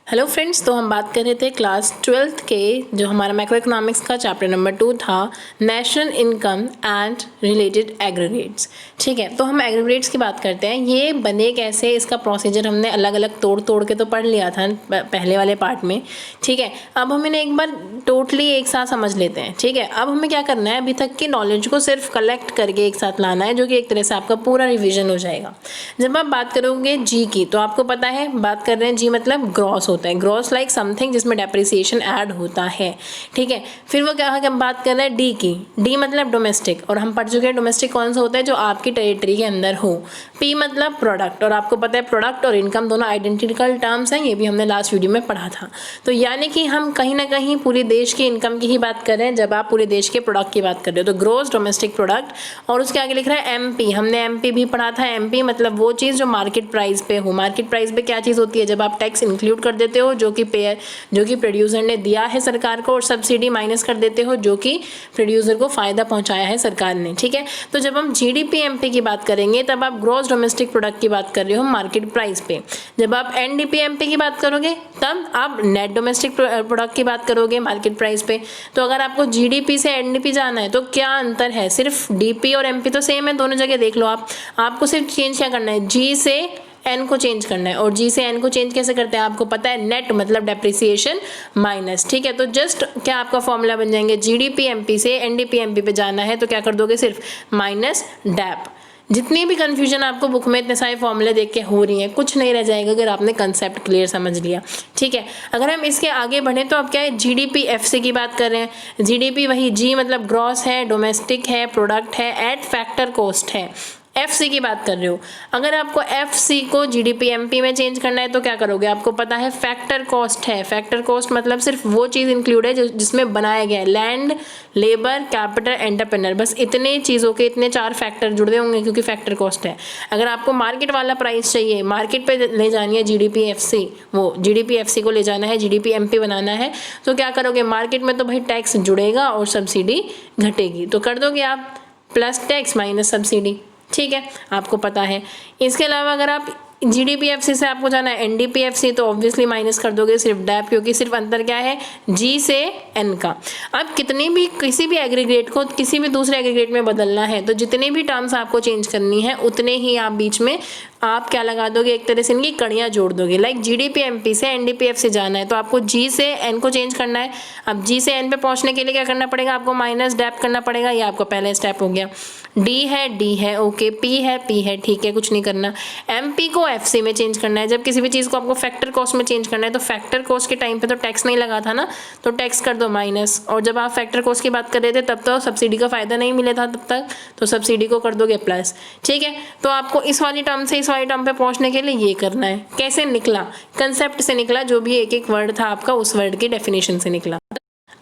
Hello friends, तो हम बात कर रहे थे क्लास 12th के जो हमारा मैक्रो इकोनॉमिक्स का चैप्टर नंबर 2 था, national income and related aggregates. ठीक है, तो हम एग्रीगेट्स की बात करते हैं। ये बने कैसे, इसका प्रोसीजर हमने अलग अलग तोड़ के तो पढ़ लिया था पहले वाले पार्ट में। ठीक है, अब हम इन्हें एक बार टोटली एक साथ समझ लेते हैं। ठीक है, अब हमें क्या करना है, अभी तक की नॉलेज को सिर्फ कलेक्ट करके एक साथ लाना है, जो कि एक तरह से आपका पूरा रिविजन हो जाएगा। जब आप बात करोगे जी की, तो आपको पता है बात कर रहे हैं जी मतलब ग्रॉस होता है, ग्रॉस लाइक समथिंग जिसमें डेप्रिसिएशन ऐड होता है। ठीक है, फिर वो क्या हम बात कर रहे हैं डी की, डी मतलब डोमेस्टिक, और हम पढ़ चुके हैं डोमेस्टिक कौन सा होता है, जो आपकी टेरिटरी के अंदर हो। पी मतलब प्रोडक्ट, और आपको पता है प्रोडक्ट और इनकम दोनों आइडेंटिकल टर्म्स हैं, ये भी हमने लास्ट वीडियो में पढ़ा था। तो यानी कि हम कहीं ना कहीं पूरे देश की इनकम की ही बात कर रहे हैं जब आप पूरे देश के प्रोडक्ट की बात कर रहे हो, तो ग्रोस डोमेस्टिक प्रोडक्ट, और उसके आगे लिख रहा है एमपी। हमने एमपी भी पढ़ा था। एमपी मतलब वो चीज़ जो मार्केट प्राइस पे हो। मार्केट प्राइस पे क्या चीज़ होती है, जब आप टैक्स इंक्लूड कर देते हो जो कि प्रोड्यूसर ने दिया है सरकार को, और सब्सिडी माइनस कर देते हो जो कि प्रोड्यूसर को फायदा पहुंचाया है सरकार ने। ठीक है, तो जब हम जीडीपी एमपी की बात करेंगे तब आप ग्रॉस डोमेस्टिक प्रोडक्ट की बात कर रहे हो मार्केट प्राइस पे। जब आप एनडीपी एमपी की बात करोगे तब आप नेट डोमेस्टिक प्रोडक्ट की बात करोगे मार्केट प्राइस पे। तो अगर आपको जीडीपी से एनडीपी जाना है तो क्या अंतर है, सिर्फ डीपी और एमपी तो सेम है, दोनों जगह देख लो आप। आपको सिर्फ चेंज क्या करना है, जी से एन को चेंज करना है, और जी से एन को चेंज कैसे करते हैं आपको पता है, नेट मतलब डेप्रिसिएशन माइनस। ठीक है, तो जस्ट क्या आपका फॉर्मूला बन जाएंगे, जीडीपी एमपी से एनडीपी एमपी पे जाना है तो क्या कर दोगे, सिर्फ माइनस डैप। जितनी भी कंफ्यूजन आपको बुक में इतने सारे फॉर्मूले देख के हो रही है, कुछ नहीं रह जाएगा अगर आपने कंसेप्ट क्लियर समझ लिया। ठीक है, अगर हम इसके आगे बढ़े तो अब क्या है, जीडीपी एफसी की बात कर रहे हैं। जीडीपी वही जी मतलब ग्रॉस है, डोमेस्टिक है, प्रोडक्ट है, एट फैक्टर कॉस्ट है। एफसी की बात कर रहे हो, अगर आपको एफसी को जीडीपी एमपी में चेंज करना है तो क्या करोगे, आपको पता है फैक्टर कॉस्ट है। फैक्टर कॉस्ट मतलब सिर्फ वो चीज़ इंक्लूड है जिसमें बनाया गया है, लैंड, लेबर, कैपिटल, एंटरप्रेन्योर, बस इतने चीज़ों के इतने 4 फैक्टर जुड़े होंगे क्योंकि फैक्टर कॉस्ट है। अगर आपको मार्केट वाला प्राइस चाहिए, मार्केट पे ले जानी है जीडीपी एफसी, वो जीडीपी एफसी को ले जाना है, जीडीपी एमपी बनाना है, तो क्या करोगे, मार्केट में तो भाई टैक्स जुड़ेगा और सब्सिडी घटेगी, तो कर दोगे आप प्लस टैक्स माइनस सब्सिडी। ठीक है, आपको पता है। इसके अलावा अगर आप जीडीपीएफसी से आपको जाना है एनडीपीएफसी, तो ऑब्वियसली माइनस कर दोगे सिर्फ डैप, क्योंकि सिर्फ अंतर क्या है, जी से एन का। अब किसी भी एग्रीगेट को किसी भी दूसरे एग्रीगेट में बदलना है तो जितने भी टर्म्स आपको चेंज करनी है उतने ही आप बीच में आप क्या लगा दोगे, एक तरह से इनकी कड़ियाँ जोड़ दोगे। लाइक जीडीपी एमपी से एनडीपीएफ से जाना है तो आपको जी से एन को चेंज करना है। अब जी से एन पे पहुंचने के लिए क्या करना पड़ेगा, आपको माइनस डैप करना पड़ेगा, ये आपका पहला स्टेप हो गया। डी है ओके, पी है ठीक है, कुछ नहीं करना। एमपी को एफसी में चेंज करना है। जब किसी भी चीज़ को आपको फैक्टर कॉस्ट में चेंज करना है तो फैक्टर कॉस्ट के टाइम पे तो टैक्स नहीं लगा था ना, तो टैक्स कर दो माइनस, और जब आप फैक्टर कॉस्ट की बात कर रहे थे तब तो सब्सिडी का फायदा नहीं मिला था तब तक, तो सब्सिडी को कर दोगे प्लस। ठीक है, तो आपको इस वाली टर्म से इस वाली टर्म पे पहुंचने के लिए ये करना है। कैसे निकला, कंसेप्ट से निकला, जो भी एक एक वर्ड था आपका उस वर्ड की डेफिनेशन से निकला।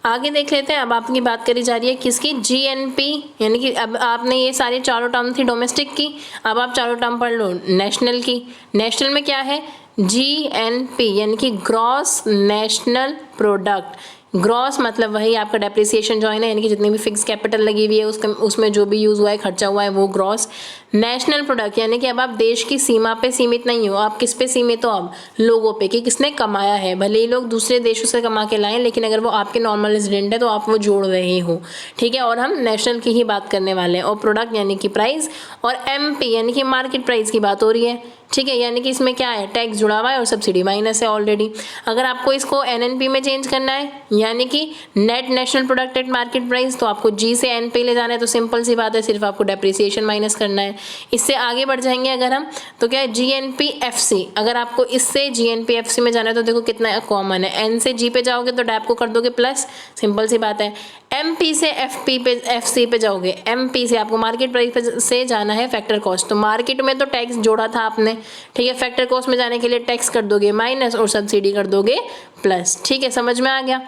आगे देख लेते हैं। अब आपकी बात करी जा रही है किसकी, जीएनपी, यानी कि अब आपने ये सारे चारों टर्म थी डोमेस्टिक की, अब आप चारों टर्म पढ़ लो नेशनल की। नेशनल में क्या है, जीएनपी यानी कि ग्रॉस नेशनल प्रोडक्ट। ग्रॉस मतलब वही आपका डेप्रिसिएशन जॉइन है, यानी कि जितनी भी फिक्स कैपिटल लगी हुई है उसमें जो भी यूज़ हुआ है, खर्चा हुआ है, वो ग्रॉस। नेशनल प्रोडक्ट यानी कि अब आप देश की सीमा पे सीमित नहीं हो, आप किस पे सीमित हो, अब लोगों पे, कि किसने कमाया है। भले ही लोग दूसरे देशों से कमा के लाएं, लेकिन अगर वो आपके नॉर्मल रेजिडेंट है तो आप वो जोड़ रहे हो। ठीक है, और हम नेशनल की ही बात करने वाले हैं। और प्रोडक्ट यानी कि प्राइस, और एमपी यानी कि मार्केट प्राइस की बात हो रही है। ठीक है, यानी कि इसमें क्या है, टैक्स जुड़ा हुआ है और सब्सिडी माइनस है ऑलरेडी। अगर आपको इसको एनएनपी में चेंज करना है, यानी कि net national product at market price, तो आपको जी से एन पे ले जाना है, तो सिंपल सी बात है, सिर्फ आपको डेप्रिसिएशन माइनस करना है। इससे आगे बढ़ जाएंगे अगर हम, तो क्या है, जीएनपी एफसी। अगर आपको इससे जीएनपी एफसी में जाना है तो देखो कितना कॉमन है, एन से जी पे जाओगे तो डैप को कर दोगे प्लस, सिंपल सी बात है। एमपी से एफपी पे एफसी पे जाओगे, एमपी से आपको मार्केट प्राइस से जाना है फैक्टर कॉस्ट, तो मार्केट में तो टैक्स जोड़ा था आपने, ठीक है, फैक्टर कॉस्ट में जाने के लिए टैक्स कर दोगे माइनस और सब्सिडी कर दोगे प्लस। ठीक है, समझ में आ गया,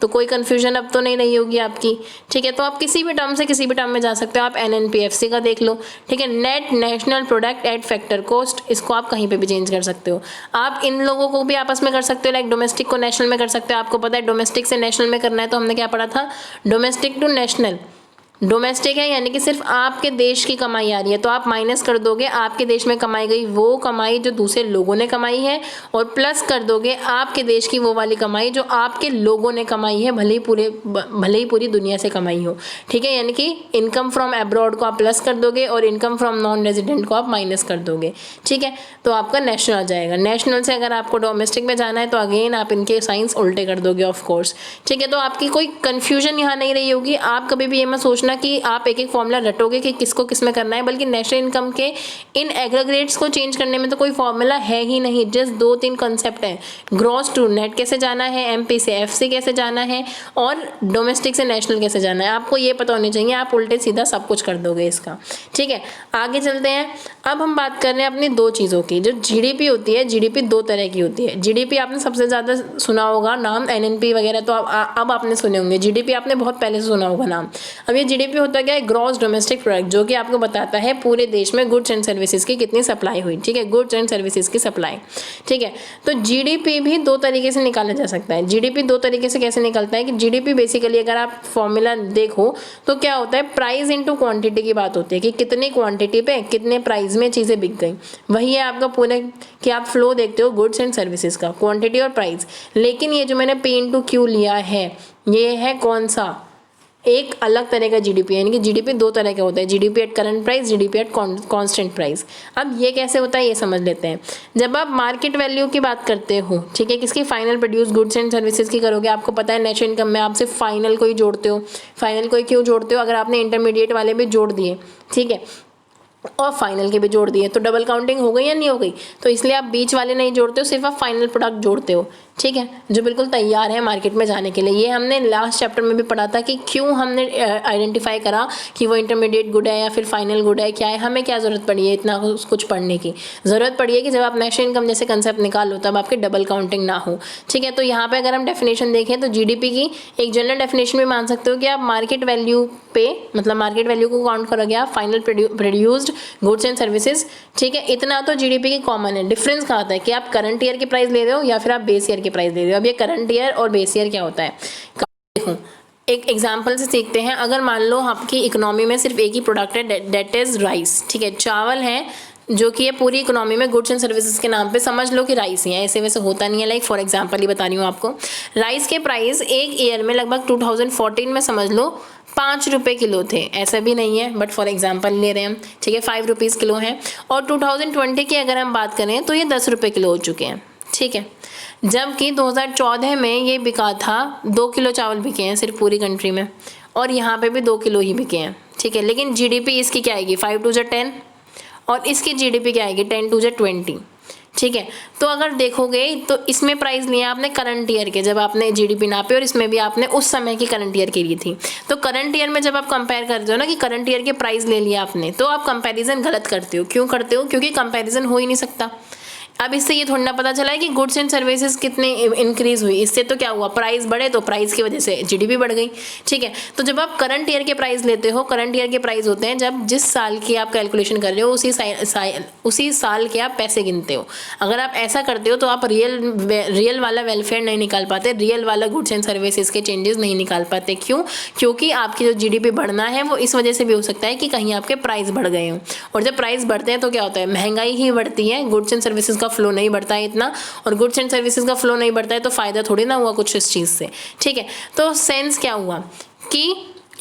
तो कोई कंफ्यूजन अब तो नहीं रही होगी आपकी। ठीक है, तो आप किसी भी टर्म से किसी भी टर्म में जा सकते हो। आप एनएनपीएफसी का देख लो, ठीक है, net national product at factor cost, इसको आप कहीं पे भी चेंज कर सकते हो। आप इन लोगों को भी आपस में कर सकते हो, लाइक डोमेस्टिक को नेशनल में कर सकते हो। आपको पता है डोमेस्टिक से नेशनल में करना है तो हमने क्या पढ़ा था, डोमेस्टिक टू नेशनल, डोमेस्टिक है यानी कि सिर्फ आपके देश की कमाई आ रही है, तो आप माइनस कर दोगे आपके देश में कमाई गई वो कमाई जो दूसरे लोगों ने कमाई है, और प्लस कर दोगे आपके देश की वो वाली कमाई जो आपके लोगों ने कमाई है, भले ही पूरी दुनिया से कमाई हो। ठीक है, यानी कि इनकम फ्रॉम अब्रॉड को आप प्लस कर दोगे और इनकम फ्रॉम नॉन रेजिडेंट को आप माइनस कर दोगे। ठीक है, तो आपका नेशनल आ जाएगा। नेशनल से अगर आपको डोमेस्टिक में जाना है तो अगेन आप इनके साइंस उल्टे कर दोगे ऑफ कोर्स। ठीक है, तो आपकी कोई कन्फ्यूजन यहाँ नहीं रही होगी। आप कभी भी ये मत सोचना कि आप एक एक फॉर्मूला रटोगे कि किसको किस में करना है, बल्कि नेशनल इनकम के इन एग्रीगेट्स को चेंज करने में तो कोई फॉर्मूला है ही नहीं। जस्ट 2-3 कॉन्सेप्ट है, ग्रॉस टू नेट कैसे जाना है, एमपी से एफसी कैसे जाना है, और डोमेस्टिक से नेशनल कैसे जाना है। आपको ये पता होनी चाहिए, आप उल्टे सीधा सब कुछ कर दोगे इसका। ठीक है, आगे चलते हैं। अब हम बात कर रहे हैं अपनी दो चीज़ों की। जो जीडीपी होती है, जीडीपी दो तरह की होती है। जीडीपी आपने सबसे ज़्यादा सुना होगा नाम, एनएनपी वगैरह तो अब आपने सुने होंगे। जीडीपी आपने बहुत पहले से सुना होगा नाम। अब ये जीडीपी होता क्या है, ग्रॉस डोमेस्टिक प्रोडक्ट, जो कि आपको बताता है पूरे देश में गुड्स एंड सर्विसेज की कितनी सप्लाई हुई। ठीक है, गुड्स एंड सर्विसेज की सप्लाई। ठीक है, तो जीडीपी भी दो तरीके से निकाला जा सकता है। जीडीपी दो तरीके से कैसे निकलता है कि जीडीपी बेसिकली अगर आप फॉर्मूला देखो तो क्या होता है, प्राइस इनटू क्वांटिटी की बात होती है कि कितनी क्वांटिटी पे कितने प्राइस में चीज़ें बिक गई। वही है आपका पूरे कि आप फ्लो देखते हो गुड्स एंड सर्विसेज का, क्वांटिटी और प्राइस। लेकिन ये जो मैंने पी इनटू क्यू लिया है, ये है कौन सा, एक अलग तरह का जीडीपी। यानी कि जीडीपी दो तरह का होता है, GDP at current price, GDP at constant price. अब ये कैसे होता है ये समझ लेते हैं। जब आप मार्केट वैल्यू की बात करते हो, ठीक है, किसकी, final produce goods and services की करोगे। आपको पता है नेशनल इनकम में आप सिर्फ फाइनल को ही जोड़ते हो। फाइनल को ही क्यों जोड़ते हो, अगर आपने इंटरमीडिएट वाले भी जोड़ दिए, ठीक है, और फाइनल के भी जोड़ दिए तो डबल काउंटिंग हो गई या नहीं हो गई। तो इसलिए आप बीच वाले नहीं जोड़ते हो, सिर्फ आप फाइनल प्रोडक्ट जोड़ते हो। ठीक है, जो बिल्कुल तैयार है मार्केट में जाने के लिए। ये हमने लास्ट चैप्टर में भी पढ़ा था कि क्यों हमने आइडेंटिफाई करा कि वो इंटरमीडिएट गुड है या फिर फाइनल गुड है, क्या है, हमें क्या ज़रूरत पड़ी है इतना कुछ पढ़ने की। ज़रूरत पड़ी है कि जब आप नेशनल इनकम जैसे कंसेप्ट निकालो तब आपकी डबल काउंटिंग ना हो। ठीक है, तो यहाँ पर अगर हम डेफिनेशन देखें तो जीडीपी की एक जनरल डेफिनेशन भी मान सकते हो कि आप मार्केट वैल्यू पे, मतलब मार्केट वैल्यू को काउंट करोगे आप, final produced goods and services. ठीक है, इतना तो जीडीपी की कॉमन है। डिफरेंस कहाँ आता है कि आप करंट ईयर की प्राइस ले रहे हो या फिर आप बेस ईयर की प्राइस ले रहे हो। अब ये करंट ईयर और बेस ईयर क्या होता है, देखो एक एग्जांपल से सीखते हैं। अगर मान लो आपकी इकोनॉमी में सिर्फ एक ही प्रोडक्ट है, दैट इज राइस। ठीक है, चावल है जो कि ये पूरी इकोनॉमी में गुड्स एंड सर्विसेज के नाम पे समझ लो कि राइस ही है, ऐसे वैसे होता नहीं है। लाइक फॉर एग्जांपल ही बता रही हूँ आपको, राइस के प्राइस एक ईयर में लगभग 2014 में समझ लो 5 रुपये किलो थे। ऐसा भी नहीं है, बट फॉर एग्जांपल ले रहे हैं हम। ठीक है, 5 रुपीज़ किलो है। और 2020 की अगर हम बात करें तो ये 10 रुपये किलो हो चुके हैं। ठीक है, जबकि 2014 में ये बिका था 2 किलो चावल बिके हैं सिर्फ पूरी कंट्री में, और यहाँ पे भी 2 किलो ही बिके हैं। ठीक है, लेकिन जीडीपी इसकी क्या आएगी, 5 2 10, और इसकी जीडीपी क्या आएगी, 10 2 20। ठीक है, तो अगर देखोगे तो इसमें प्राइस लिया आपने करंट ईयर के, जब आपने जीडीपी नापे, और इसमें भी आपने उस समय की करंट ईयर की ली थी। तो करंट ईयर में जब आप कंपेयर करते हो ना कि करंट ईयर के प्राइस ले लिया आपने, तो आप कंपैरिजन गलत करते हो। क्यों करते हो, क्योंकि कंपैरिजन हो ही नहीं सकता। अब इससे ये थोड़ा ना पता चला है कि गुड्स एंड सर्विसेज कितने इंक्रीज हुई। इससे तो क्या हुआ, प्राइस बढ़े तो प्राइस की वजह से जीडीपी बढ़ गई। ठीक है, तो जब आप करंट ईयर के प्राइस लेते हो, करंट ईयर के प्राइस होते हैं जब जिस साल की आप कैलकुलेशन कर रहे हो उसी साल के आप पैसे गिनते हो। अगर आप ऐसा करते हो तो आप रियल वाला वेलफेयर नहीं निकाल पाते, रियल वाला गुड्स एंड सर्विसेज के चेंजेस नहीं निकाल पाते। क्यों, क्योंकि आपकी जो जीडीपी बढ़ना है वो इस वजह से भी हो सकता है कि कहीं आपके प्राइस बढ़ गए हों, और जब प्राइस बढ़ते हैं तो क्या होता है, महंगाई ही बढ़ती है, गुड्स एंड सर्विसेज का फ्लो नहीं बढ़ता है इतना, और गुड्स एंड सर्विसेज का फ्लो नहीं बढ़ता है तो फायदा थोड़ी ना हुआ कुछ इस चीज़ से। ठीक है, तो सेंस क्या हुआ कि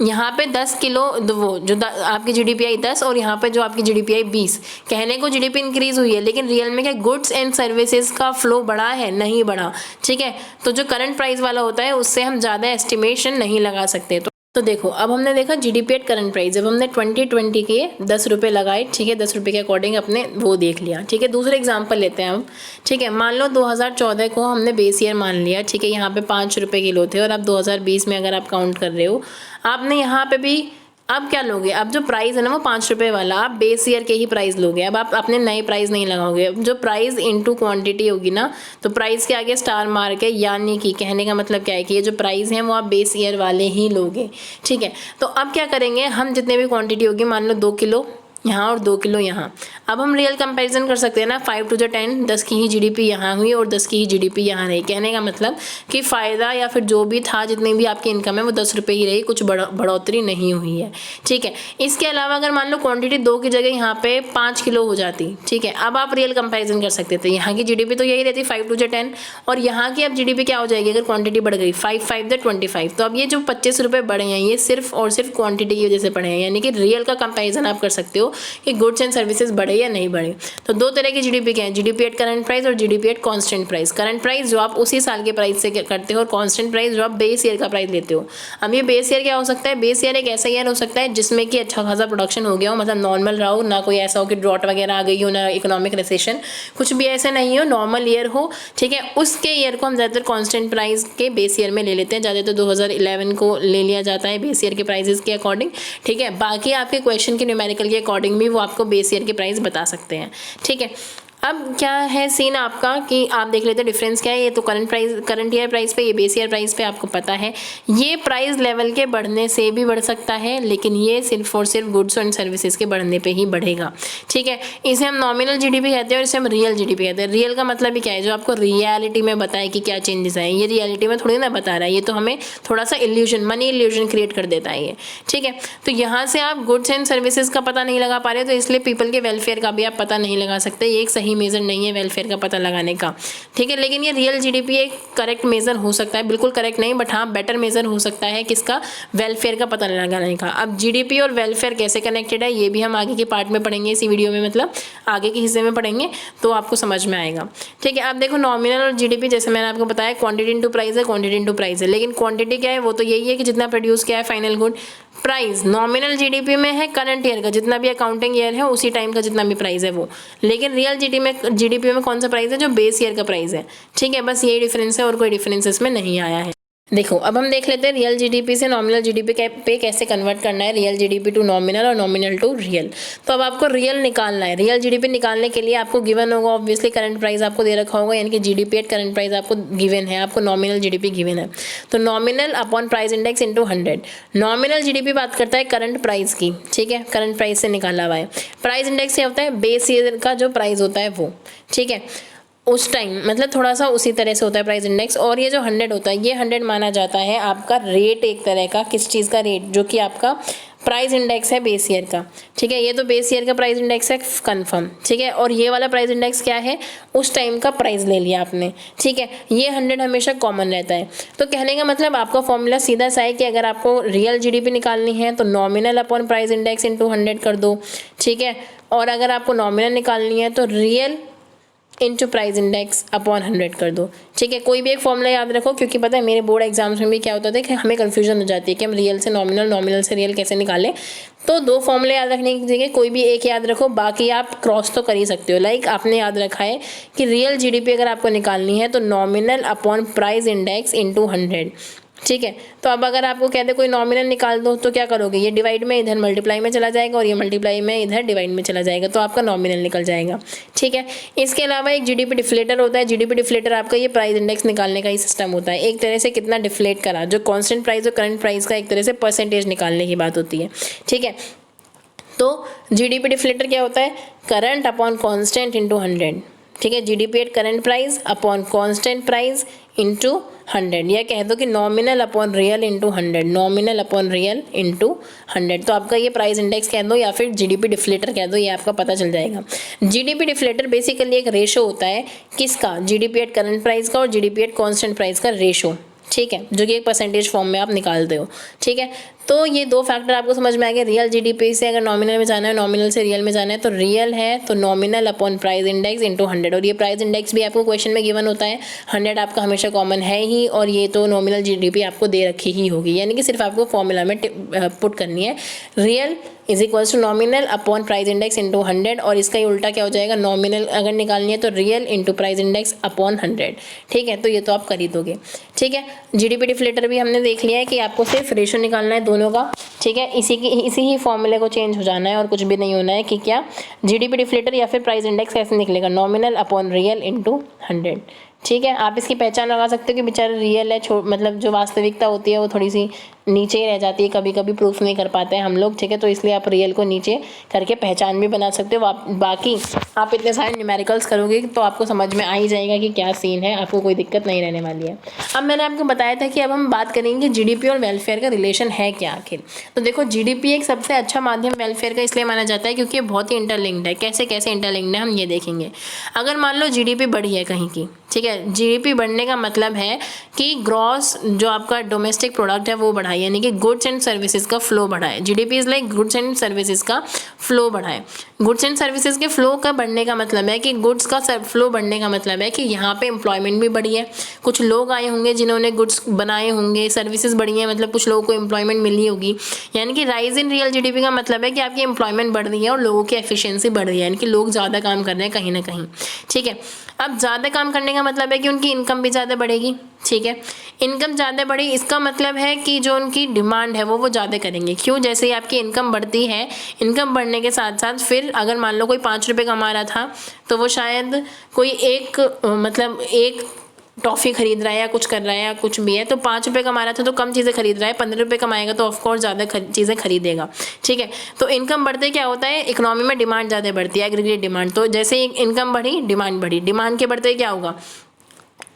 यहाँ पे 10 किलो वो जो आपकी जीडीपी आई 10, और यहाँ पे जो आपकी जीडीपी आई 20। कहने को जीडीपी इंक्रीज हुई है, लेकिन रियल में क्या गुड्स एंड सर्विसेज का फ्लो बढ़ा है, नहीं बढ़ा। ठीक है, तो जो करंट प्राइस वाला होता है उससे हम ज़्यादा एस्टिमेशन नहीं लगा सकते। तो देखो, अब हमने देखा जीडीपी एट करंट प्राइस, जब हमने 2020 के 10 रुपये लगाए, ठीक है, 10 रुपये के अकॉर्डिंग अपने वो देख लिया। ठीक है, दूसरे एग्जांपल लेते हैं हम। ठीक है, मान लो 2014 को हमने बेस ईयर मान लिया। ठीक है, यहाँ पे 5 रुपये किलो थे, और अब 2020 में अगर आप काउंट कर रहे हो, आपने यहाँ पे भी अब क्या लोगे, अब जो प्राइस है ना वो 5 रुपये वाला आप बेस ईयर के ही प्राइस लोगे। अब आप अपने नए प्राइस नहीं लगाओगे। जो प्राइस इनटू क्वांटिटी होगी ना, तो प्राइस के आगे स्टार मार्क है, यानी कि कहने का मतलब क्या है कि ये जो प्राइस हैं वो आप बेस ईयर वाले ही लोगे। ठीक है, तो अब क्या करेंगे हम, जितने भी क्वांटिटी होगी, मान लो 2 किलो, यहाँ और 2 किलो यहाँ। अब हम रियल कंपैरिजन कर सकते हैं ना, 5 to the 10, 10 की ही जीडीपी यहाँ हुई और 10 की ही जीडीपी यहाँ रही। कहने का मतलब कि फ़ायदा या फिर जो भी था, जितनी भी आपकी इनकम है वो 10 रुपये ही रही, कुछ बढ़ोतरी नहीं हुई है, ठीक है। इसके अलावा अगर मान लो क्वांटिटी 2 की जगह यहाँ पे 5 किलो हो जाती, ठीक है, अब आप रियल कंपैरिजन कर सकते थे। यहाँ की जीडीपी तो यही रहती 5 to the 10 और यहाँ की अब जीडीपी क्या हो जाएगी अगर क्वांटिटी बढ़ गई 5 to 25। तो अब ये जो 25 रुपये बढ़े हैं ये सिर्फ और सिर्फ क्वांटिटी की वजह से बढ़े हैं, यानी कि रियल का कंपैरिजन आप कर सकते हो कि गुड्स एंड सर्विसेज बढ़े या नहीं बढ़े। तो दो तरह की जीडीपी क्या है, जीडीपी एट करंट प्राइस और GDP at constant price. Current price जो आप उसी साल के प्राइस से करते हो और कांस्टेंट प्राइस जो आप बेस ईयर का प्राइस लेते हो। अब ये बेस ईयर क्या हो सकता है, बेस ईयर एक ऐसा ईयर हो सकता है जिसमें कि अच्छा खासा प्रोडक्शन हो गया हो, मतलब नॉर्मल रहा हो, ना कोई ऐसा हो कि ड्रॉट वगैरह आ गई हो, ना इकोनॉमिक रिसेशन, कुछ भी ऐसा नहीं हो, नॉर्मल ईयर हो, ठीक है। उसके ईयर को हम ज़्यादातर कांस्टेंट प्राइस के बेस ईयर में ले लेते हैं, ज़्यादातर 2011 को ले लिया जाता है बेस ईयर के प्राइजेस के अकॉर्डिंग, ठीक है। बाकी आपके क्वेश्चन के न्यूमेरिकल के अकॉर्डिंग भी वो आपको बेस ईयर के प्राइस बता सकते हैं, ठीक है। अब क्या है सीन आपका कि आप देख लेते हैं डिफरेंस क्या है। ये तो करंट ईयर प्राइस पे, ये बेस ईयर प्राइस पे आपको पता है। ये प्राइस लेवल के बढ़ने से भी बढ़ सकता है, लेकिन ये सिर्फ और सिर्फ गुड्स एंड सर्विसेज के बढ़ने पे ही बढ़ेगा, ठीक है। इसे हम नॉमिनल जीडीपी कहते हैं और इसे हम रियल जीडीपी कहते हैं। रियल का मतलब ही क्या है, जो आपको रियलिटी में बताए कि क्या चेंजेस आए। ये रियलिटी में थोड़ी ना बता रहा है, ये तो हमें थोड़ा सा इल्यूजन, मनी इल्यूजन क्रिएट कर देता है ये, ठीक है। तो यहाँ से आप गुड्स एंड सर्विसेज का पता नहीं लगा पा रहे, तो इसलिए पीपल के वेलफेयर का भी आप पता नहीं लगा सकते। ये एक सही मेजर नहीं है वेलफेयर का पता लगाने का, ठीक है। लेकिन ये रियल जीडीपी एक करेक्ट मेजर हो सकता है, बिल्कुल करेक्ट नहीं, बट हाँ बेटर मेजर हो सकता है किसका, वेलफेयर का पता लगाने का। अब जीडीपी और वेलफेयर कैसे कनेक्टेड है ये भी हम आगे के पार्ट में पढ़ेंगे, इसी वीडियो में, मतलब आगे के हिस्से में पढ़ेंगे तो आपको समझ में आएगा, ठीक है। अब देखो नॉमिनल और जीडीपी, जैसे मैंने आपको बताया क्वांटिटी इनटू प्राइस है, क्वांटिटी इनटू प्राइस है, लेकिन क्वांटिटी क्या है, वो तो यही है कि जितना प्रोड्यूस किया है final good. Price nominal GDP में है करंट ईयर का, जितना भी अकाउंटिंग ईयर है उसी टाइम का जितना भी प्राइस है वो, लेकिन रियल जीडीपी में कौन सा प्राइस है, जो बेस ईयर का प्राइस है, ठीक है। बस यही डिफरेंस है और कोई डिफरेंस इसमें नहीं आया है। देखो अब हम देख लेते हैं रियल जीडीपी से नॉमिनल जीडीपी पे कैसे कन्वर्ट करना है, रियल जीडीपी टू नॉमिनल और नॉमिनल टू रियल। तो अब आपको रियल निकालना है। रियल जीडीपी निकालने के लिए आपको गिवन होगा ऑब्वियसली करंट प्राइस आपको दे रखा होगा, यानी कि जीडीपी एट करंट प्राइस आपको गिवन है, आपको नॉमिनल जीडीपी गिवन है। तो nominal upon price index into 100। Nominal GDP बात करता है करंट प्राइस की, ठीक है, करंट प्राइस से निकाला हुआ है। प्राइस इंडेक्स क्या होता है, बेस ईयर का जो प्राइस होता है वो, ठीक है, उस टाइम, मतलब थोड़ा सा उसी तरह से होता है प्राइस इंडेक्स। और ये जो 100 होता है, ये 100 माना जाता है आपका रेट, एक तरह का किस चीज़ का रेट, जो कि आपका प्राइस इंडेक्स है बेस ईयर का, ठीक है। ये तो बेस ईयर का प्राइस इंडेक्स है कंफर्म, ठीक है। और ये वाला प्राइस इंडेक्स क्या है, उस टाइम का प्राइस ले लिया आपने, ठीक है। ये 100 हमेशा कॉमन रहता है। तो कहने का मतलब आपका फॉर्मूला सीधा सा है कि अगर आपको रियल जीडीपी निकालनी है तो nominal upon price index into 100 कर दो, ठीक है। और अगर आपको नॉमिनल निकालनी है तो real into price index upon 100 कर दो, ठीक है। कोई भी एक फॉर्मूला याद रखो, क्योंकि पता है मेरे बोर्ड एग्जाम्स में भी क्या होता था कि हमें कन्फ्यूजन हो जाती है कि हम रियल से नॉमिनल, नॉमिनल से रियल कैसे निकालें। तो 2 फॉर्मूले याद रखने की जगह कोई भी एक याद रखो, बाकी आप क्रॉस तो कर ही सकते हो। लाइक आपने याद रखा है कि रियल जीडीपी अगर आपको निकालनी है तो nominal upon price index into 100, ठीक है। तो अब अगर आपको कहते कोई नॉमिनल निकाल दो तो क्या करोगे, ये डिवाइड में इधर मल्टीप्लाई में चला जाएगा और ये मल्टीप्लाई में इधर डिवाइड में चला जाएगा, तो आपका नॉमिनल निकल जाएगा, ठीक है। इसके अलावा एक जीडीपी डिफ्लेटर होता है। जीडीपी डिफ्लेटर आपका ये प्राइस इंडेक्स निकालने का ही सिस्टम होता है, एक तरह से कितना डिफ्लेट करा, जो कांस्टेंट प्राइस और करंट प्राइस का एक तरह से परसेंटेज निकालने की बात होती है, ठीक है। तो जीडीपी डिफ्लेटर क्या होता है, करंट अपॉन कांस्टेंट इंटू 100, ठीक है। GDP at current price upon constant price into 100, या कह दो कि nominal upon real into 100, nominal upon real into 100। तो आपका ये प्राइस इंडेक्स कह दो या फिर जीडीपी डिफ्लेटर कह दो, ये आपका पता चल जाएगा। जीडीपी डिफ्लेटर बेसिकली एक रेशो होता है किसका, जीडीपी एट करंट प्राइस का और जीडीपी एट कांस्टेंट प्राइस का रेशो, ठीक है, जो कि एक परसेंटेज फॉर्म में आप निकालते हो, ठीक है। तो ये 2 फैक्टर आपको समझ में आ गए। रियल जीडीपी से अगर नॉमिनल में जाना है, नॉमिनल से रियल में जाना है, तो रियल है तो nominal upon price index into 100। और ये प्राइस इंडेक्स भी आपको क्वेश्चन में गिवन होता है, 100 आपका हमेशा कॉमन है ही, और ये तो नॉमिनल जीडीपी आपको दे रखी ही होगी, यानी कि सिर्फ आपको फॉर्मूला में पुट करनी है, real is equals to nominal upon price index into 100। और इसका ही उल्टा क्या हो जाएगा, नॉमिनल अगर निकालनी है तो real into price index upon 100, ठीक है। तो ये तो आप कर ही दोगे, ठीक है। जीडीपी डिफ्लेटर भी हमने देख लिया है कि आपको सिर्फ रेशो निकालना है दोनों का, ठीक है। इसी ही फॉर्मूले को चेंज हो जाना है और कुछ भी नहीं होना है कि क्या जीडीपी डिफ्लेटर या फिर प्राइस इंडेक्स कैसे निकलेगा, नॉमिनल अपॉन रियल इंटू 100, ठीक है, आप इसकी पहचान लगा सकते हो कि बेचारा रियल है, मतलब जो वास्तविकता होती है वो थोड़ी सी नीचे ही रह जाती है, कभी कभी प्रूफ नहीं कर पाते हैं हम लोग, ठीक है। तो इसलिए आप रियल को नीचे करके पहचान भी बना सकते हो। बाकी आप इतने सारे न्यूमेरिकल्स करोगे तो आपको समझ में आ ही जाएगा कि क्या सीन है, आपको कोई दिक्कत नहीं रहने वाली है। अब मैंने आपको बताया था कि अब हम बात करेंगे जीडीपी और वेलफेयर का रिलेशन है क्या आखिर। तो देखो, जीडीपी एक सबसे अच्छा माध्यम वेलफेयर का इसलिए माना जाता है क्योंकि ये बहुत ही इंटरलिंक्ड है। कैसे कैसे इंटरलिंक्ड है हम ये देखेंगे। अगर मान लो जीडीपी बढ़ी है कहीं की, ठीक है, जीडीपी बढ़ने का मतलब है कि ग्रॉस जो आपका डोमेस्टिक प्रोडक्ट है वो बढ़ा है, यानी कि गुड्स एंड सर्विसेज का फ्लो बढ़ा है। GDP is like goods and services का फ्लो बढ़ा है। गुड्स एंड सर्विसेज के फ्लो का बढ़ने का मतलब है कि गुड्स का फ्लो बढ़ने का मतलब है कि यहाँ पे एम्प्लॉयमेंट भी बढ़ी है, कुछ लोग आए होंगे जिन्होंने गुड्स बनाए होंगे, सर्विसेज बढ़ी है मतलब कुछ लोगों को एम्प्लॉयमेंट मिली होगी। यानी कि राइज इन रियल जीडीपी का मतलब है कि आपकी एम्प्लॉयमेंट बढ़ रही है और लोगों की एफिशिएंसी बढ़ रही है, यानी कि लोग ज़्यादा काम कर रहे हैं कहीं ना कहीं, ठीक है। अब ज़्यादा काम करने का मतलब है कि उनकी इनकम भी ज़्यादा बढ़ेगी, ठीक है। इनकम ज़्यादा बढ़ी इसका मतलब है कि जो उनकी डिमांड है वो ज़्यादा करेंगे। क्यों? जैसे ही आपकी इनकम बढ़ती है, इनकम बढ़ने के साथ साथ फिर अगर मान लो कोई 5 रुपये कमा रहा था तो वो शायद कोई एक टॉफ़ी खरीद रहा है या कुछ कर रहा है या कुछ भी है, तो 5 रुपये कमा रहा था तो कम चीज़ें खरीद रहा है, 15 रुपये कमाएगा तो ऑफकोर्स ज़्यादा चीज़ें खरीदेगा, ठीक है। तो इनकम बढ़ते क्या होता है, इकोनॉमी में डिमांड ज़्यादा बढ़ती है, एग्रीगेट डिमांड। तो जैसे ही इनकम बढ़ी, डिमांड बढ़ी, डिमांड के बढ़ते क्या होगा,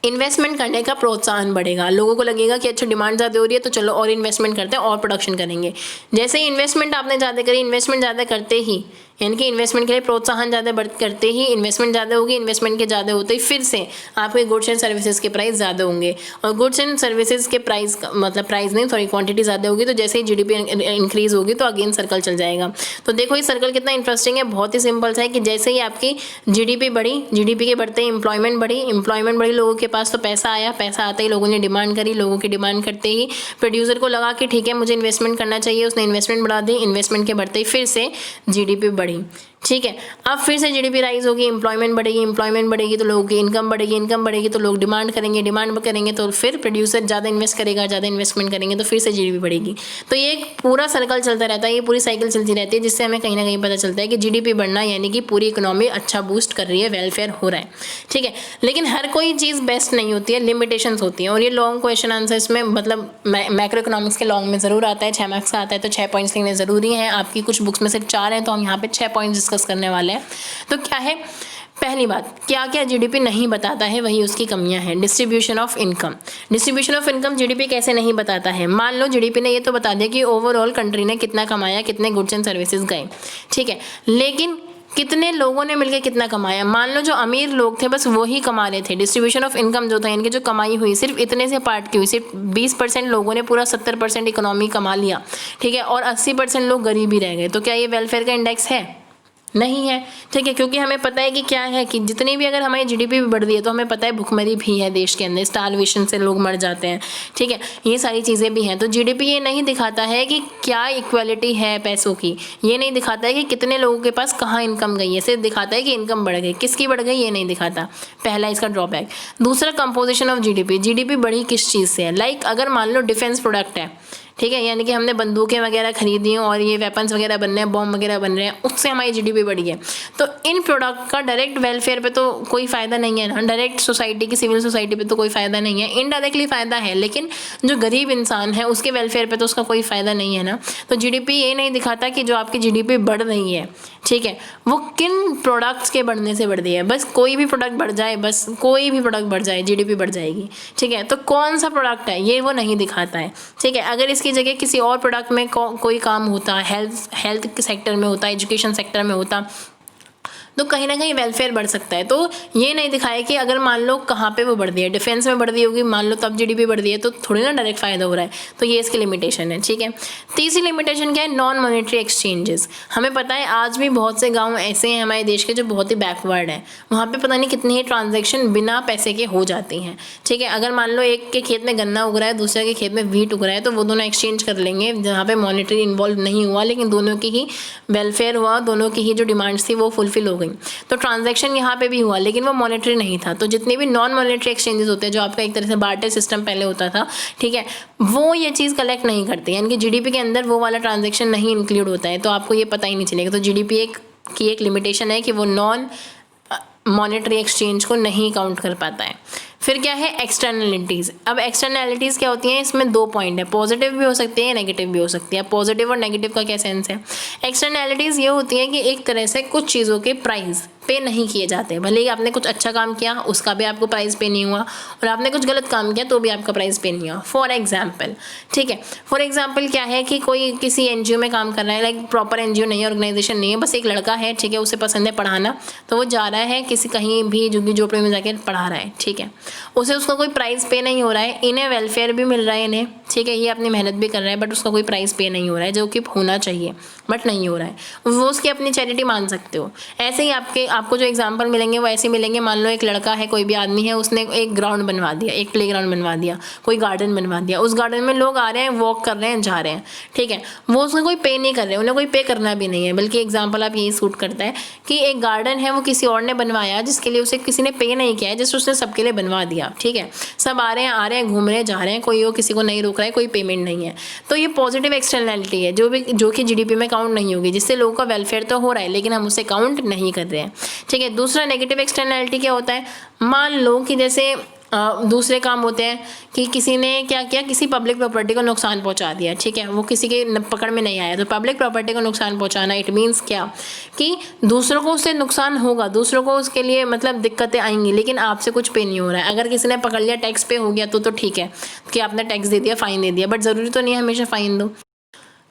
इन्वेस्टमेंट करने का प्रोत्साहन बढ़ेगा। लोगों को लगेगा कि अच्छा डिमांड ज़्यादा हो रही है तो चलो और इन्वेस्टमेंट करते हैं और प्रोडक्शन करेंगे। जैसे ही इन्वेस्टमेंट आपने ज़्यादा करी, इन्वेस्टमेंट ज़्यादा करते ही, यानी कि इन्वेस्टमेंट के लिए प्रोत्साहन ज़्यादा करते ही इन्वेस्टमेंट ज़्यादा होगी, इन्वेस्टमेंट के ज़्यादा होते ही फिर से आपके गुड्स एंड सर्विसेज के प्राइस ज़्यादा होंगे, और गुड्स एंड सर्विसेज के प्राइस मतलब प्राइस नहीं सॉरी क्वांटिटी ज़्यादा होगी, तो जैसे ही जीडीपी इंक्रीज होगी तो अगेन सर्कल चल जाएगा। तो देखो ये सर्कल कितना इंटरेस्टिंग है, बहुत ही सिंपल सा है कि जैसे ही आपकी जीडीपी बढ़ी, जीडीपी के बढ़ते ही एम्प्लॉयमेंट बढ़ी, लोगों के पास तो पैसा आया, पैसा आते ही लोगों ने डिमांड करी, लोगों की डिमांड करते ही प्रोड्यूसर को लगा कि ठीक है मुझे इन्वेस्टमेंट करना चाहिए, उसने इन्वेस्टमेंट बढ़ा दी, इन्वेस्टमेंट के बढ़ते ही फिर से जीडीपी बढ़ी, ठीक है। अब फिर से जीडीपी राइज होगी, एम्प्लॉयमेंट बढ़ेगी तो लोगों की इनकम बढ़ेगी तो लोग डिमांड करेंगे तो फिर प्रोड्यूसर ज़्यादा इन्वेस्ट करेगा, ज़्यादा इन्वेस्टमेंट करेंगे तो फिर से जीडीपी बढ़ेगी। तो ये एक पूरा सर्कल चलता रहता है, ये पूरी साइकिल चलती रहती है, जिससे हमें कहीं ना कहीं पता चलता है कि जीडीपी बढ़ना यानी कि पूरी इकोनॉमी अच्छा बूस्ट कर रही है, वेलफेयर हो रहा है, ठीक है। लेकिन हर कोई चीज़ बेस्ट नहीं होती है, लिमिटेशंस होती हैं, और ये लॉन्ग क्वेश्चन आंसर्स में मतलब मैक्रो इकोनॉमिक्स के लॉन्ग में ज़रूर आता है, 6 मार्क्स का आता है, तो 6 पॉइंट्स लिखने ज़रूरी हैं। आपकी कुछ बुक्स में सिर्फ 4 हैं, तो हम यहाँ पे 6 पॉइंट्स डिस्कस करने वाले हैं। तो क्या है, पहली बात, क्या क्या जीडीपी नहीं बताता है, वही उसकी कमियां हैं। डिस्ट्रीब्यूशन ऑफ इनकम जीडीपी कैसे नहीं बताता है। मान लो जीडीपी ने ये तो बता दिया कि ओवरऑल कंट्री ने कितना कमाया, कितने गुड्स एंड सर्विसेज गए, ठीक है, लेकिन कितने लोगों ने मिलकर कितना कमाया। मान लो जो अमीर लोग थे बस वही कमा रहे थे, डिस्ट्रीब्यूशन ऑफ इनकम जो था, इनकी जो कमाई हुई सिर्फ इतने से पार्ट की हुई, सिर्फ 20% लोगों ने पूरा 70% इकोनॉमी कमा लिया, ठीक है, और 80% लोग गरीब ही रह गए। तो क्या ये वेलफेयर का इंडेक्स है? नहीं है, ठीक है, क्योंकि हमें पता है कि क्या है कि जितनी भी अगर हमारी जीडीपी भी बढ़ रही है तो हमें पता है भुखमरी भी है देश के अंदर, स्टारवेशन से लोग मर जाते हैं, ठीक है, ये सारी चीज़ें भी हैं। तो जीडीपी ये नहीं दिखाता है कि क्या इक्वालिटी है पैसों की, ये नहीं दिखाता है कि कितने लोगों के पास कहाँ इनकम गई है, सिर्फ दिखाता है कि इनकम बढ़ गई, किसकी बढ़ गई ये नहीं दिखाता, पहला इसका ड्रॉबैक। दूसरा, कंपोजिशन ऑफ जीडीपी बढ़ी किस चीज़ से है। लाइक अगर मान लो डिफेंस प्रोडक्ट है, ठीक है, यानी कि हमने बंदूकें वगैरह खरीदी हैं और ये वेपन्स वगैरह बन रहे हैं, बॉम्ब वगैरह बन रहे हैं, उससे हमारी जीडीपी बढ़ी है। तो इन प्रोडक्ट का डायरेक्ट वेलफेयर पे तो कोई फ़ायदा नहीं है ना, डायरेक्ट सोसाइटी की, सिविल सोसाइटी पे तो कोई फ़ायदा नहीं है, इनडायरेक्टली फ़ायदा है, लेकिन जो गरीब इंसान है उसके वेलफेयर पे तो उसका कोई फ़ायदा नहीं है ना। तो जीडीपी ये नहीं दिखाता कि जो आपकी जीडीपी बढ़ रही है, ठीक है, वो किन प्रोडक्ट्स के बढ़ने से बढ़ रही है। बस कोई भी प्रोडक्ट बढ़ जाए, बस कोई भी प्रोडक्ट बढ़ जाए, जीडीपी बढ़ जाएगी, ठीक है। तो कौन सा प्रोडक्ट है ये वो नहीं दिखाता है, ठीक है। अगर इसकी जगह किसी और प्रोडक्ट में कोई काम होता, हेल्थ सेक्टर में होता, एजुकेशन सेक्टर में होता, तो कहीं ना कहीं वेलफेयर बढ़ सकता है। तो ये नहीं दिखाया कि अगर मान लो कहाँ पे वो बढ़ रही है, डिफेंस में बढ़ रही होगी मान लो, तब जीडीपी बढ़ रही है, तो थोड़ी ना डायरेक्ट फ़ायदा हो रहा है। तो ये इसकी लिमिटेशन है, ठीक है। तीसरी लिमिटेशन क्या है, नॉन मॉनेटरी एक्सचेंजेस। हमें पता है आज भी बहुत से गाँव ऐसे हैं हमारे देश के जो बहुत ही बैकवर्ड हैं, वहाँ पर पता नहीं कितनी ही ट्रांजेक्शन बिना पैसे के हो जाती हैं, ठीक है। अगर मान लो एक के खेत में गन्ना उग रहा है, दूसरे के खेत में व्हीट उग रहा है, तो वो दोनों एक्सचेंज कर लेंगे जहाँ पे मॉनेटरी इन्वॉल्व नहीं हुआ, लेकिन दोनों की ही वेलफेयर हुआ, दोनों की ही जो डिमांड्स थी वो फुलफिल हो गई। तो ट्रांजैक्शन यहाँ पे भी हुआ, लेकिन वो मॉनेटरी नहीं था। तो जितने भी नॉन मॉनेटरी एक्सचेंजेस होते हैं, जो आपका एक तरह से बार्टर सिस्टम पहले होता था, ठीक है, वो ये चीज़ कलेक्ट नहीं करते, यानी कि जीडीपी के अंदर वो वाला ट्रांजैक्शन नहीं इंक्लूड होता है, तो आपको ये पता ही नहीं चलेगा। तो जीडीपी की एक लिमिटेशन है कि वो नॉन मॉनेटरी एक्सचेंज को नहीं काउंट कर पाता है। फिर क्या है एक्सटर्नलिटीज़। अब एक्सटर्नलिटीज़ क्या होती हैं, इसमें 2 पॉइंट है, पॉजिटिव भी हो सकती है, नेगेटिव भी हो सकती है। पॉजिटिव और नेगेटिव का क्या सेंस है, एक्सटर्नलिटीज़ ये होती है कि एक तरह से कुछ चीज़ों के प्राइस पे नहीं किए जाते। भले ही आपने कुछ अच्छा काम किया उसका भी आपको प्राइस पे नहीं हुआ, और आपने कुछ गलत काम किया तो भी आपका प्राइस पे नहीं हुआ। फॉर एग्जाम्पल, ठीक है, फॉर एग्जाम्पल क्या है कि कोई किसी एनजीओ में काम कर रहा है, लाइक प्रॉपर एनजीओ नहीं है, ऑर्गेनाइजेशन नहीं है, बस एक लड़का है, ठीक है, उसे पसंद है पढ़ाना, तो वो जा रहा है किसी कहीं भी झुग्गी झोपड़ी में जाकर पढ़ा रहा है, ठीक है, उसे उसका कोई प्राइस पे नहीं हो रहा है, इन्हें वेलफेयर भी मिल रहा है इन्हें, ठीक है, ये अपनी मेहनत भी कर रहा है, बट उसका कोई प्राइस पे नहीं हो रहा है, जो कि होना चाहिए बट नहीं हो रहा है, वो उसकी अपनी चैरिटी मान सकते हो। ऐसे ही आपको जो एग्जाम्पल मिलेंगे वो ऐसे मिलेंगे। मान लो एक लड़का है, कोई भी आदमी है, उसने एक ग्राउंड बनवा दिया, एक प्ले ग्राउंड बनवा दिया, कोई गार्डन बनवा दिया, उस गार्डन में लोग आ रहे हैं, वॉक कर रहे हैं, जा रहे हैं, ठीक है, वो उसका कोई पे नहीं कर रहे हैं, उन्हें कोई पे करना भी नहीं है, बल्कि एग्जाम्पल आप यही सूट करता है कि एक गार्डन है वो किसी और ने बनवाया जिसके लिए उसे किसी ने पे नहीं किया है, जस्ट उसने सबके लिए बनवा दिया, ठीक है, सब आ रहे हैं, आ रहे हैं, घूम रहे हैं, जा रहे हैं, कोई वो किसी को नहीं रोक रहा है, कोई पेमेंट नहीं है। तो ये पॉजिटिव एक्सटर्नैलिटी है जो कि जीडीपी में काउंट नहीं होगी, जिससे लोगों का वेलफेयर तो हो रहा है लेकिन हम उसे काउंट नहीं कर रहे हैं, ठीक है। दूसरा नेगेटिव एक्सटर्नैलिटी क्या होता है, मान लो कि जैसे दूसरे काम होते हैं कि किसी ने क्या किया, किसी पब्लिक प्रॉपर्टी को नुकसान पहुंचा दिया, ठीक है, वो किसी के पकड़ में नहीं आया, तो पब्लिक प्रॉपर्टी को नुकसान पहुंचाना इट मीन्स क्या कि दूसरों को उससे नुकसान होगा, दूसरों को उसके लिए मतलब दिक्कतें आएंगी, लेकिन आपसे कुछ पे नहीं हो रहा है। अगर किसी ने पकड़ लिया टैक्स पे हो गया तो ठीक है कि आपने टैक्स दे दिया, फाइन दे दिया, बट ज़रूरी तो नहीं है हमेशा फाइन दो।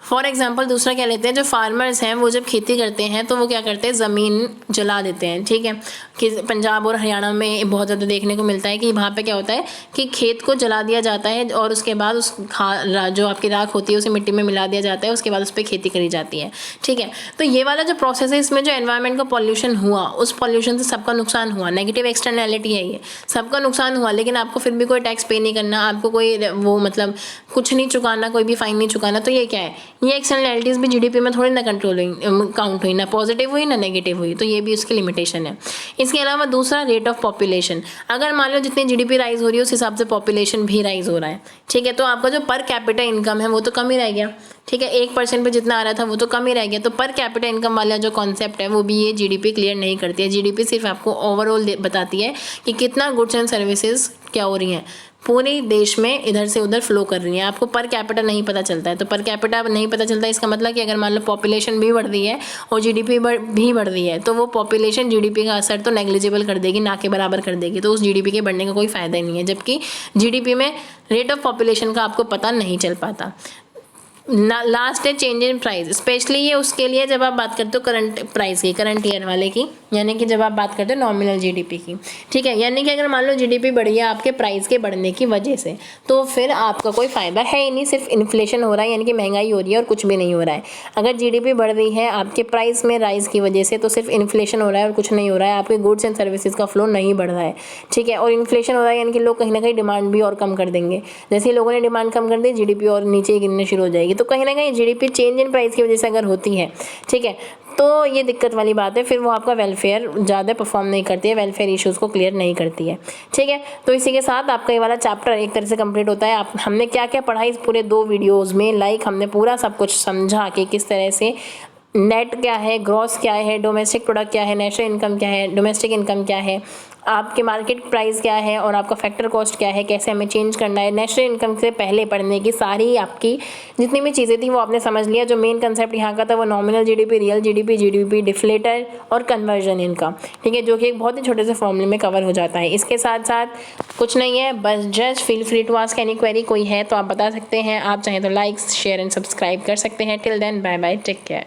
फॉर एग्जाम्पल दूसरा क्या लेते हैं, जो फार्मर्स हैं वो जब खेती करते हैं तो वो क्या करते हैं, ज़मीन जला देते हैं, ठीक है, कि पंजाब और हरियाणा में बहुत ज़्यादा देखने को मिलता है कि वहाँ पे क्या होता है कि खेत को जला दिया जाता है और उसके बाद उस जो आपकी राख होती है उसे मिट्टी में मिला दिया जाता है, उसके बाद उस पर खेती करी जाती है, ठीक है। तो ये वाला जो प्रोसेस है, इसमें जो एनवायरनमेंट का पॉल्यूशन हुआ, उस पॉल्यूशन से सबका नुकसान हुआ, नेगेटिव एक्सटर्नैलिटी है ये, सबका नुकसान हुआ, लेकिन आपको फिर भी कोई टैक्स पे नहीं करना, आपको कोई वो मतलब कुछ नहीं चुकाना, कोई भी फाइन नहीं चुकाना, तो ये क्या है, ये एक्सटर्नैलिटीज़ भी जीडीपी में थोड़ी ना कंट्रोल हुई, काउंट हुई, ना पॉजिटिव हुई ना नेगेटिव हुई, तो ये भी उसकी लिमिटेशन है। इसके अलावा दूसरा रेट ऑफ पॉपुलेशन, अगर मान लो जितनी जीडीपी राइज हो रही है उस हिसाब से पॉपुलेशन भी राइज हो रहा है, ठीक है, तो आपका जो पर कैपिटा इनकम है वो तो कम ही रह गया, ठीक है, 1% पे जितना आ रहा था वो तो कम ही रह गया। तो पर कैपिटा इनकम वाला जो कॉन्सेप्ट है वो भी ये जीडीपी क्लियर नहीं करती है। जीडीपी सिर्फ आपको ओवरऑल बताती है कि कितना गुड्स एंड सर्विसेज क्या हो रही हैं, पूरे देश में इधर से उधर फ्लो कर रही है, आपको पर कैपिटा नहीं पता चलता है। तो पर कैपिटा नहीं पता चलता है, इसका मतलब कि अगर मान लो पॉपुलेशन भी बढ़ रही है और जीडीपी भी बढ़ रही है तो वो पॉपुलेशन जीडीपी का असर तो नेग्लिजिबल कर देगी, ना के बराबर कर देगी, तो उस जीडीपी के बढ़ने का कोई फ़ायदा ही नहीं है, जबकि जीडीपी में रेट ऑफ पॉपुलेशन का आपको पता नहीं चल पाता। लास्ट है चेंज इन प्राइस, स्पेशली ये उसके लिए जब आप बात करते हो करंट प्राइस की, करंट ईयर वाले की, यानी कि जब आप बात करते हो नॉमिनल जीडीपी की, ठीक है, यानी कि अगर मान लो जीडीपी बढ़ी है आपके प्राइस के बढ़ने की वजह से, तो फिर आपका कोई फ़ायदा है ही नहीं, सिर्फ इन्फ्लेशन हो रहा है, यानी कि महंगाई हो रही है और कुछ भी नहीं हो रहा है। अगर जीडीपी बढ़ रही है आपके प्राइस में राइज की वजह से, तो सिर्फ इन्फ्लेशन हो रहा है और कुछ नहीं हो रहा है, आपके गुड्स एंड सर्विसेज का फ्लो नहीं बढ़ रहा है, ठीक है, और इन्फ्लेशन हो रहा है यानी कि लोग कहीं ना कहीं डिमांड भी और कम कर देंगे, जैसे लोगों ने डिमांड कम कर दी जीडीपी और नीचे गिरने शुरू हो जाएगी, तो कहीं ना कहीं जीडीपी चेंज इन प्राइस की वजह से अगर होती है, ठीक है, तो ये दिक्कत वाली बात है, फिर वो आपका वेलफेयर ज़्यादा परफॉर्म नहीं करती है, वेलफेयर इश्यूज़ को क्लियर नहीं करती है, ठीक है। तो इसी के साथ आपका ये वाला चैप्टर एक तरह से कंप्लीट होता है। हमने क्या क्या पढ़ा इस पूरे 2 वीडियोज़ में, लाइक हमने पूरा सब कुछ समझा कि किस तरह से नेट क्या है, ग्रॉस क्या है, डोमेस्टिक प्रोडक्ट क्या है, नेशनल इनकम क्या है, डोमेस्टिक इनकम क्या है, आपके मार्केट प्राइस क्या है और आपका फैक्टर कॉस्ट क्या है, कैसे हमें चेंज करना है। नेशनल इनकम से पहले पढ़ने की सारी आपकी जितनी भी चीज़ें थी वो आपने समझ लिया। जो मेन कंसेप्ट यहाँ का था वो nominal GDP, real GDP, GDP deflator और कन्वर्जन इनकम, ठीक है, जो कि एक बहुत ही छोटे से फॉर्मूले में कवर हो जाता है। इसके साथ साथ कुछ नहीं है, बस just feel free to ask any query, कोई है तो आप बता सकते हैं, आप चाहें तो लाइक शेयर एंड सब्सक्राइब कर सकते हैं। Till then bye bye, take care.